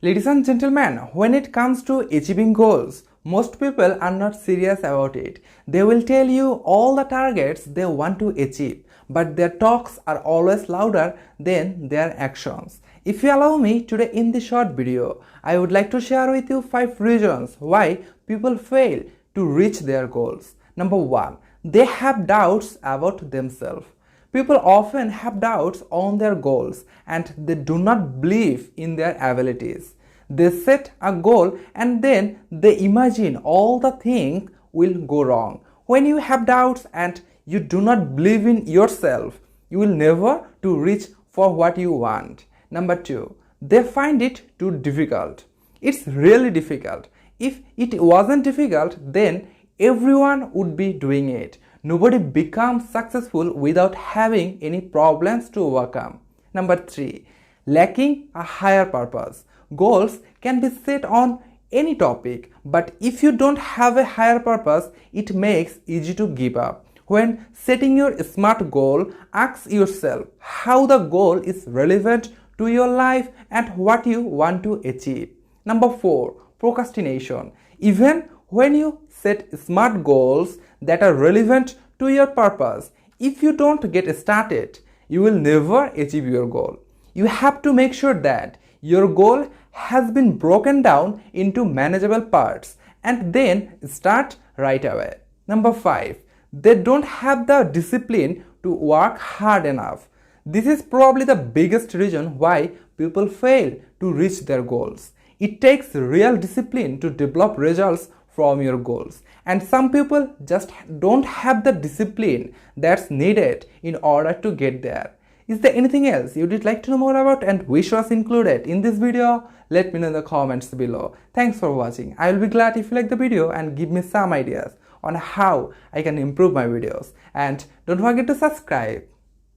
Ladies and gentlemen, when it comes to achieving goals, most people are not serious about it. They will tell you all the targets they want to achieve, but their talks are always louder than their actions. If you allow me, today in this short video, I would like to share with you 5 reasons why people fail to reach their goals. Number 1, they have doubts about themselves. People often have doubts on their goals and they do not believe in their abilities. They set a goal and then they imagine all the things will go wrong. When you have doubts and you do not believe in yourself, you will never to reach for what you want. Number 2, they find it too difficult. It's really difficult. If it wasn't difficult, then everyone would be doing it. Nobody becomes successful without having any problems to overcome. Number 3, lacking a higher purpose. Goals can be set on any topic, but if you don't have a higher purpose, it makes easy to give up. When setting your SMART goal, ask yourself how the goal is relevant to your life and what you want to achieve. Number 4, procrastination. Even when you set SMART goals that are relevant to your purpose, if you don't get started, you will never achieve your goal. You have to make sure that your goal has been broken down into manageable parts and then start right away. Number 5, they don't have the discipline to work hard enough. This is probably the biggest reason why people fail to reach their goals. It takes real discipline to develop results from your goals, and some people just don't have the discipline that's needed in order to get there. Is there anything else you would like to know more about and wish was included in this video? Let me know in the comments below. Thanks for watching. I will be glad if you like the video and give me some ideas on how I can improve my videos, and don't forget to subscribe.